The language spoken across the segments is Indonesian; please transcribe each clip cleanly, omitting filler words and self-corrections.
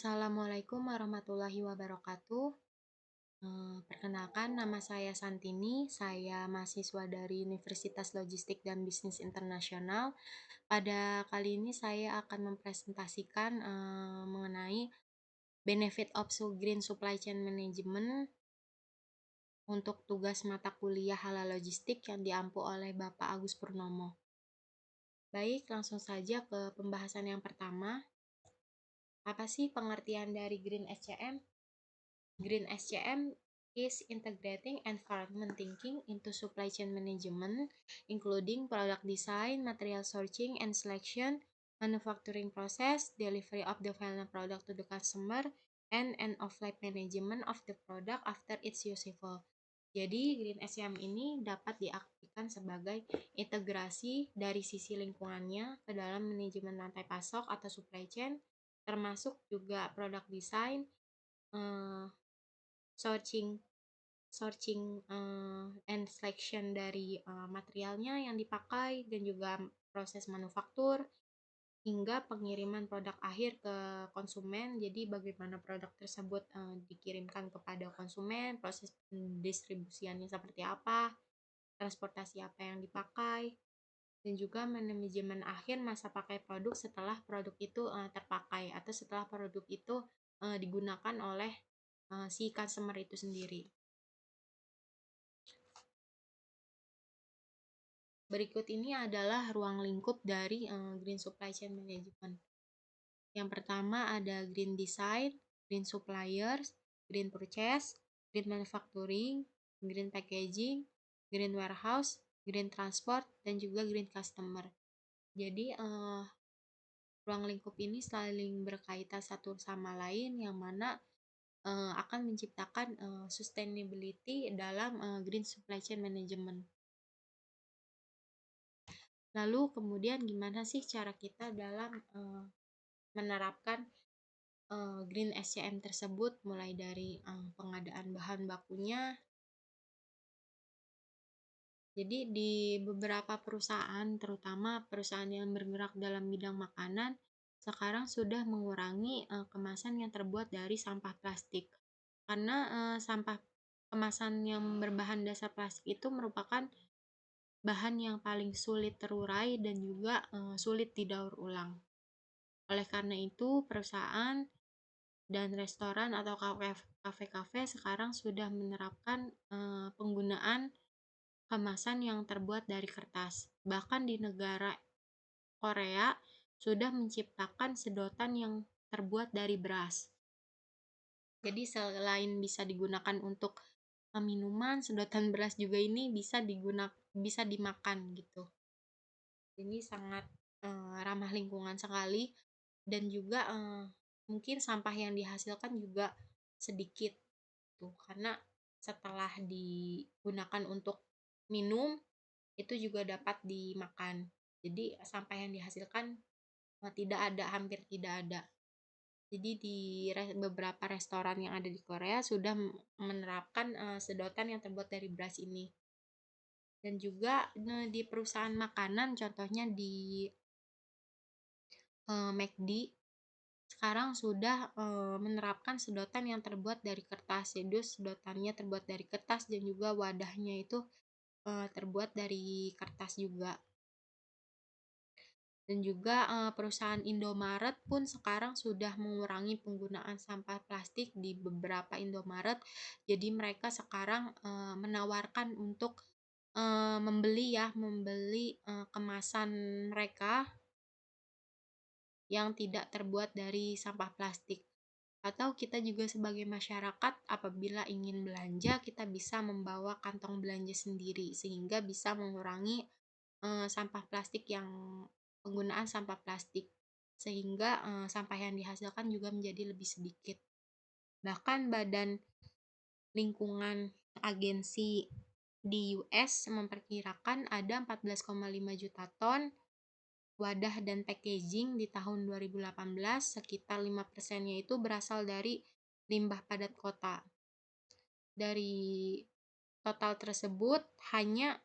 Assalamualaikum warahmatullahi wabarakatuh. Perkenalkan, nama saya Santini. Saya mahasiswa dari Universitas Logistik dan Bisnis Internasional. Pada kali ini saya akan mempresentasikan mengenai benefit of Green Supply Chain Management untuk tugas mata kuliah halal logistik yang diampu oleh Bapak Agus Purnomo. Baik, langsung saja ke pembahasan yang pertama. Apa sih pengertian dari Green SCM? Green SCM is integrating environment thinking into supply chain management, including product design, material sourcing and selection, manufacturing process, delivery of the final product to the customer, and end-of-life management of the product after its useful. Jadi, Green SCM ini dapat diartikan sebagai integrasi dari sisi lingkungannya ke dalam manajemen rantai pasok atau supply chain, termasuk juga product design, sourcing and selection dari materialnya yang dipakai dan juga proses manufaktur hingga pengiriman produk akhir ke konsumen. Jadi bagaimana produk tersebut dikirimkan kepada konsumen, proses pendistribusiannya seperti apa, transportasi apa yang dipakai, dan juga manajemen akhir masa pakai produk setelah produk itu terpakai atau setelah produk itu digunakan oleh si customer itu sendiri. Berikut ini adalah ruang lingkup dari Green Supply Chain Management. Yang pertama ada Green Design, Green Suppliers, Green Purchase, Green Manufacturing, Green Packaging, Green Warehouse, Green Transport, dan juga Green Customer. Jadi ruang lingkup ini saling berkaitan satu sama lain yang mana akan menciptakan sustainability dalam Green Supply Chain Management. Lalu kemudian gimana sih cara kita dalam menerapkan Green SCM tersebut, mulai dari pengadaan bahan bakunya. Jadi di beberapa perusahaan, terutama perusahaan yang bergerak dalam bidang makanan, sekarang sudah mengurangi kemasan yang terbuat dari sampah plastik. Karena sampah kemasan yang berbahan dasar plastik itu merupakan bahan yang paling sulit terurai dan juga sulit didaur ulang. Oleh karena itu, perusahaan dan restoran atau kafe-kafe sekarang sudah menerapkan penggunaan kemasan yang terbuat dari kertas. Bahkan di negara Korea sudah menciptakan sedotan yang terbuat dari beras. Jadi selain bisa digunakan untuk minuman, sedotan beras juga ini bisa dimakan gitu. Ini sangat ramah lingkungan sekali, dan juga mungkin sampah yang dihasilkan juga sedikit tuh, karena setelah digunakan untuk minum itu juga dapat dimakan. Jadi sampah yang dihasilkan hampir tidak ada. Jadi di beberapa restoran yang ada di Korea sudah menerapkan sedotan yang terbuat dari beras ini. Dan juga di perusahaan makanan, contohnya di McD, sekarang sudah menerapkan sedotan yang terbuat dari kertas. Jadi sedotannya terbuat dari kertas dan juga wadahnya itu terbuat dari kertas juga. Dan juga perusahaan Indomaret pun sekarang sudah mengurangi penggunaan sampah plastik di beberapa Indomaret. Jadi mereka sekarang menawarkan untuk membeli kemasan mereka yang tidak terbuat dari sampah plastik. Atau kita juga sebagai masyarakat, apabila ingin belanja, kita bisa membawa kantong belanja sendiri sehingga bisa mengurangi sampah plastik penggunaan sampah plastik, sehingga sampah yang dihasilkan juga menjadi lebih sedikit. Bahkan Badan Lingkungan Agensi di US memperkirakan ada 14,5 juta ton wadah dan packaging di tahun 2018, sekitar 5%-nya itu berasal dari limbah padat kota. Dari total tersebut, hanya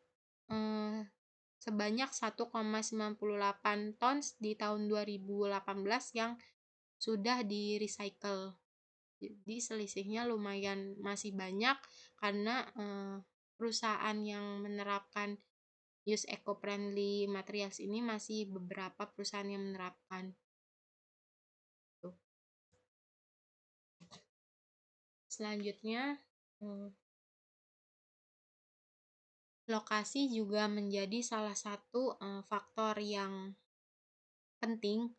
sebanyak 1,98 ton di tahun 2018 yang sudah di-recycle. Jadi selisihnya lumayan masih banyak karena, perusahaan yang menerapkan use eco-friendly materials ini masih beberapa perusahaan yang menerapkan, tuh. Selanjutnya, eee, lokasi juga menjadi salah satu, faktor yang penting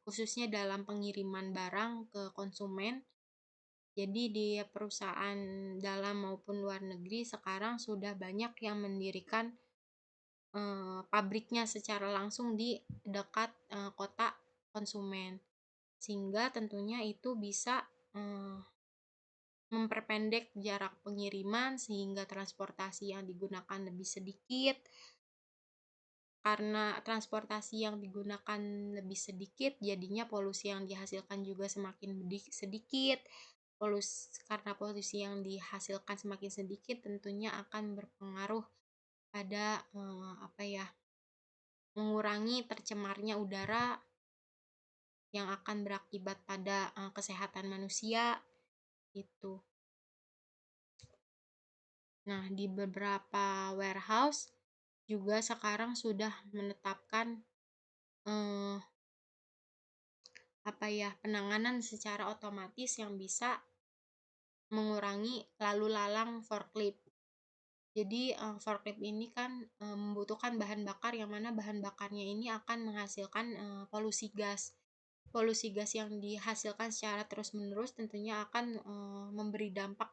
khususnya dalam pengiriman barang ke konsumen. Jadi di perusahaan dalam maupun luar negeri sekarang sudah banyak yang mendirikan, pabriknya secara langsung di dekat, kota konsumen. Sehingga tentunya itu bisa, eee, memperpendek jarak pengiriman sehingga transportasi yang digunakan lebih sedikit. Karena transportasi yang digunakan lebih sedikit, jadinya polusi yang dihasilkan juga semakin sedikit. Karena polusi yang dihasilkan semakin sedikit, tentunya akan berpengaruh pada, mengurangi tercemarnya udara yang akan berakibat pada, kesehatan manusia, itu. Nah, di beberapa warehouse juga sekarang sudah menetapkan, eee penanganan secara otomatis yang bisa mengurangi lalu lalang forklift. Jadi, forklift ini kan, membutuhkan bahan bakar yang mana bahan bakarnya ini akan menghasilkan, polusi gas. Polusi gas yang dihasilkan secara terus-menerus tentunya akan, memberi dampak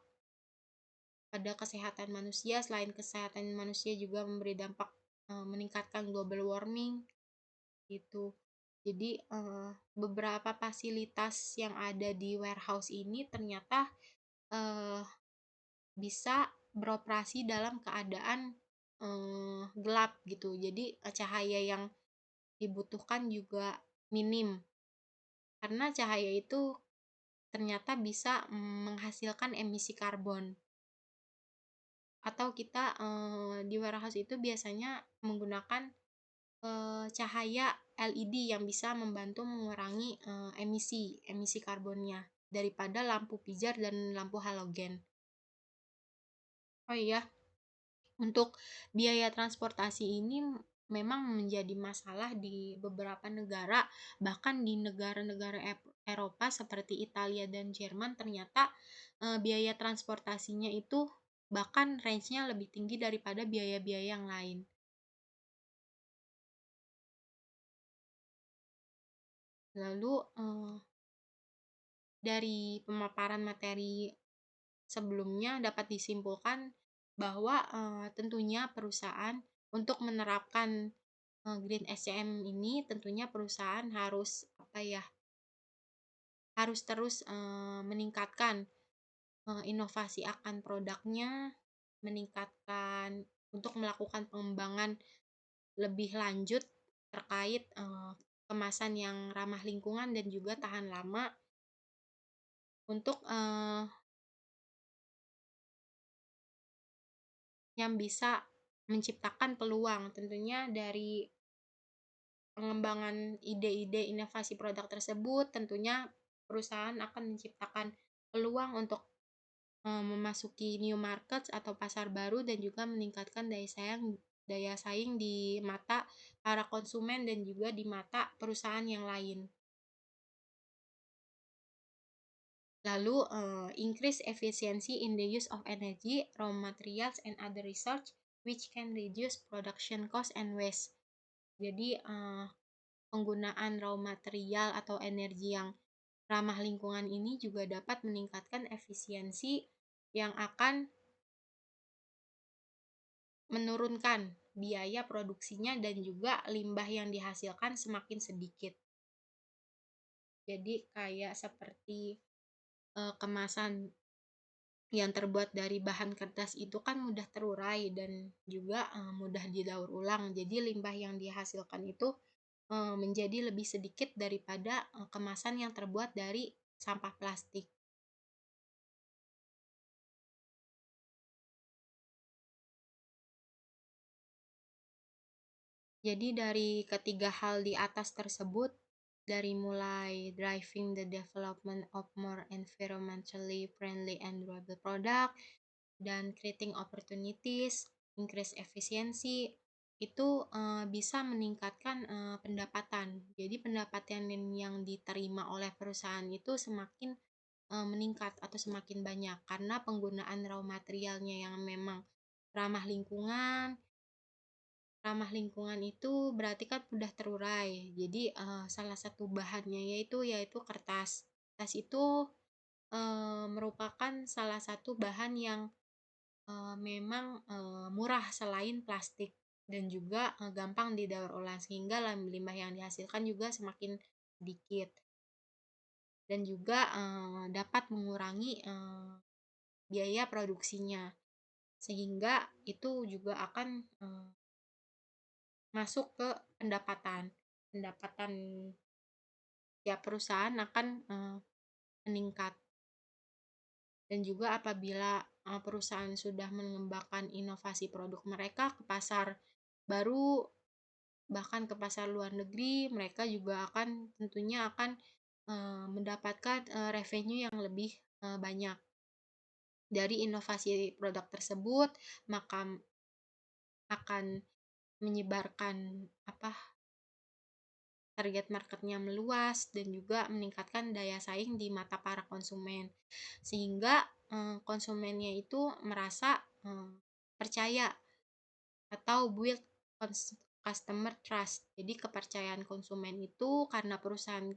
pada kesehatan manusia. Selain kesehatan manusia juga memberi dampak, meningkatkan global warming, gitu. Jadi, beberapa fasilitas yang ada di warehouse ini ternyata, eee, bisa beroperasi dalam keadaan, gelap gitu. Jadi, cahaya yang dibutuhkan juga minim, karena cahaya itu ternyata bisa, menghasilkan emisi karbon. Atau kita, di warehouse itu biasanya menggunakan, cahaya LED yang bisa membantu mengurangi, emisi karbonnya daripada lampu pijar dan lampu halogen. Oh iya, untuk biaya transportasi ini memang menjadi masalah di beberapa negara, bahkan di negara-negara Eropa seperti Italia dan Jerman ternyata, biaya transportasinya itu bahkan range-nya lebih tinggi daripada biaya-biaya yang lain. Lalu, dari pemaparan materi sebelumnya dapat disimpulkan bahwa, tentunya perusahaan untuk menerapkan, Green SCM ini tentunya perusahaan harus, harus terus, meningkatkan, inovasi akan produknya, meningkatkan untuk melakukan pengembangan lebih lanjut terkait, kemasan yang ramah lingkungan dan juga tahan lama untuk, yang bisa menciptakan peluang. Tentunya dari pengembangan ide-ide inovasi produk tersebut, tentunya perusahaan akan menciptakan peluang untuk, memasuki new markets atau pasar baru dan juga meningkatkan daya saing di mata para konsumen dan juga di mata perusahaan yang lain. Lalu, increase efficiency in the use of energy, raw materials, and other research which can reduce production cost and waste. Jadi, penggunaan raw material atau energi yang ramah lingkungan ini juga dapat meningkatkan efisiensi yang akan menurunkan biaya produksinya dan juga limbah yang dihasilkan semakin sedikit. Jadi kayak seperti, kemasan yang terbuat dari bahan kertas itu kan mudah terurai dan juga, mudah didaur ulang. Jadi limbah yang dihasilkan itu, menjadi lebih sedikit daripada, kemasan yang terbuat dari sampah plastik. Jadi dari ketiga hal di atas tersebut, dari mulai driving the development of more environmentally friendly and durable product, dan creating opportunities, increase efisiensi, itu bisa meningkatkan pendapatan. Jadi pendapatan yang diterima oleh perusahaan itu semakin meningkat atau semakin banyak karena penggunaan raw materialnya yang memang ramah lingkungan. Ramah lingkungan itu berarti kan mudah terurai. Jadi salah satu bahannya yaitu kertas. Kertas itu merupakan salah satu bahan yang memang murah selain plastik, dan juga gampang didaur ulang sehingga limbah yang dihasilkan juga semakin sedikit, dan juga dapat mengurangi biaya produksinya, sehingga itu juga akan masuk ke pendapatan. Pendapatan tiap perusahaan akan meningkat. Dan juga apabila perusahaan sudah mengembangkan inovasi produk mereka ke pasar baru, bahkan ke pasar luar negeri, mereka juga akan tentunya akan mendapatkan revenue yang lebih banyak dari inovasi produk tersebut, maka akan menyebarkan target marketnya meluas dan juga meningkatkan daya saing di mata para konsumen, sehingga konsumennya itu merasa percaya atau build customer trust. Jadi kepercayaan konsumen itu karena perusahaan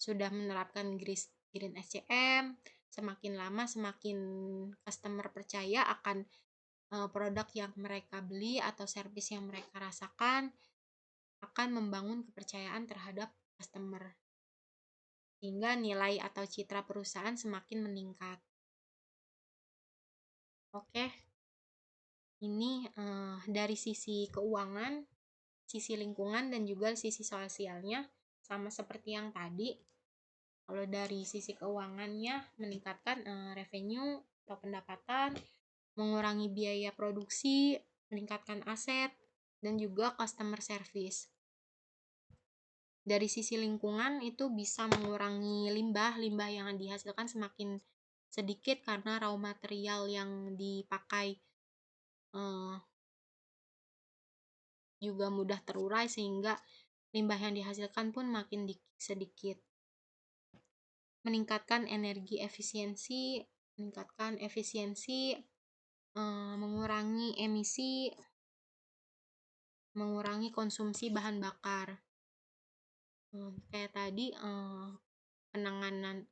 sudah menerapkan Green SCM, semakin lama semakin customer percaya akan produk yang mereka beli atau servis yang mereka rasakan, akan membangun kepercayaan terhadap customer, sehingga nilai atau citra perusahaan semakin meningkat. Oke, ini dari sisi keuangan, sisi lingkungan, dan juga sisi sosialnya sama seperti yang tadi. Kalau dari sisi keuangannya, meningkatkan revenue atau pendapatan, mengurangi biaya produksi, meningkatkan aset, dan juga customer service. Dari sisi lingkungan itu bisa mengurangi limbah yang dihasilkan semakin sedikit karena raw material yang dipakai juga mudah terurai, sehingga limbah yang dihasilkan pun makin sedikit. Meningkatkan efisiensi, mengurangi emisi, mengurangi konsumsi bahan bakar. Kayak tadi penanganan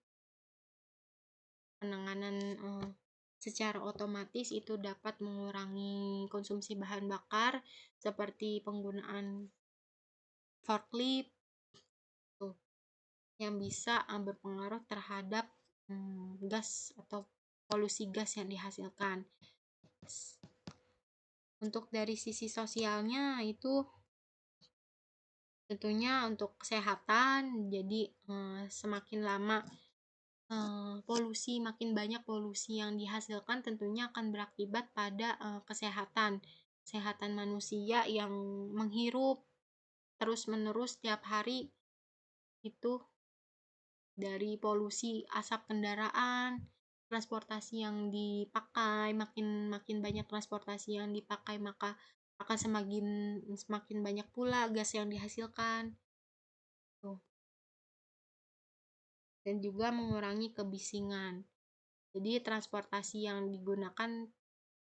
secara otomatis itu dapat mengurangi konsumsi bahan bakar seperti penggunaan forklift yang bisa berpengaruh terhadap gas atau polusi gas yang dihasilkan. Untuk dari sisi sosialnya itu tentunya untuk kesehatan, jadi semakin lama makin banyak polusi yang dihasilkan tentunya akan berakibat pada kesehatan manusia yang menghirup terus-menerus tiap hari itu dari polusi asap kendaraan, transportasi yang dipakai, makin banyak transportasi yang dipakai, maka akan semakin banyak pula gas yang dihasilkan. Dan juga mengurangi kebisingan. Jadi transportasi yang digunakan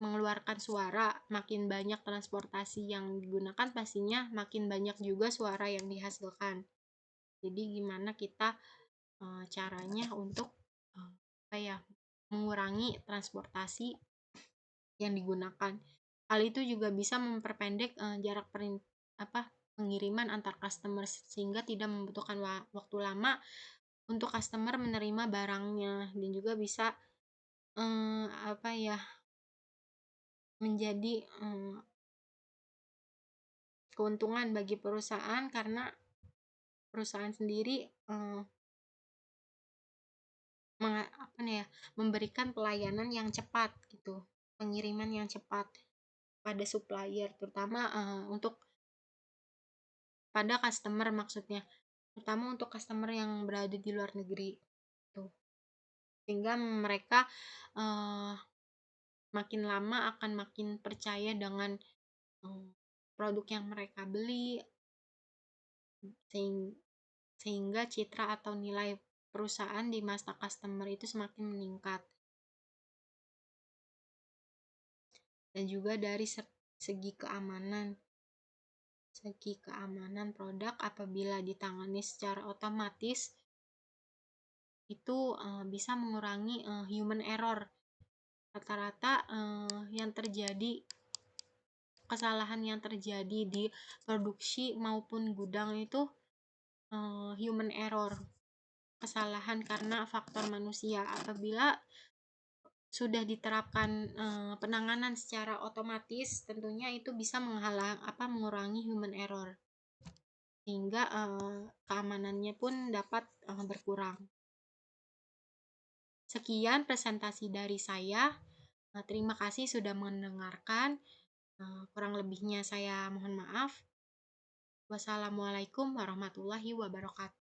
mengeluarkan suara, makin banyak transportasi yang digunakan pastinya makin banyak juga suara yang dihasilkan. Jadi gimana kita caranya untuk mengurangi transportasi yang digunakan. Hal itu juga bisa memperpendek jarak pengiriman antar customer, sehingga tidak membutuhkan waktu lama untuk customer menerima barangnya, dan juga bisa menjadi keuntungan bagi perusahaan karena perusahaan sendiri memberikan pelayanan yang cepat gitu, pengiriman yang cepat pada supplier, terutama untuk pada customer maksudnya. terutama untuk customer yang berada di luar negeri, tuh. Sehingga mereka, eee, makin lama akan makin percaya dengan, eee, produk yang mereka beli, sehing sehingga citra atau nilai perusahaan di mata customer itu semakin meningkat. Dan juga dari segi keamanan produk apabila ditangani secara otomatis, itu, bisa mengurangi, human error. Rata-rata, kesalahan yang terjadi di produksi maupun gudang itu, human error, kesalahan karena faktor manusia. Apabila sudah diterapkan, penanganan secara otomatis, tentunya itu bisa mengurangi human error, sehingga, keamanannya pun dapat, berkurang. Sekian presentasi dari saya, terima kasih sudah mendengarkan, kurang lebihnya saya mohon maaf. Wassalamualaikum warahmatullahi wabarakatuh.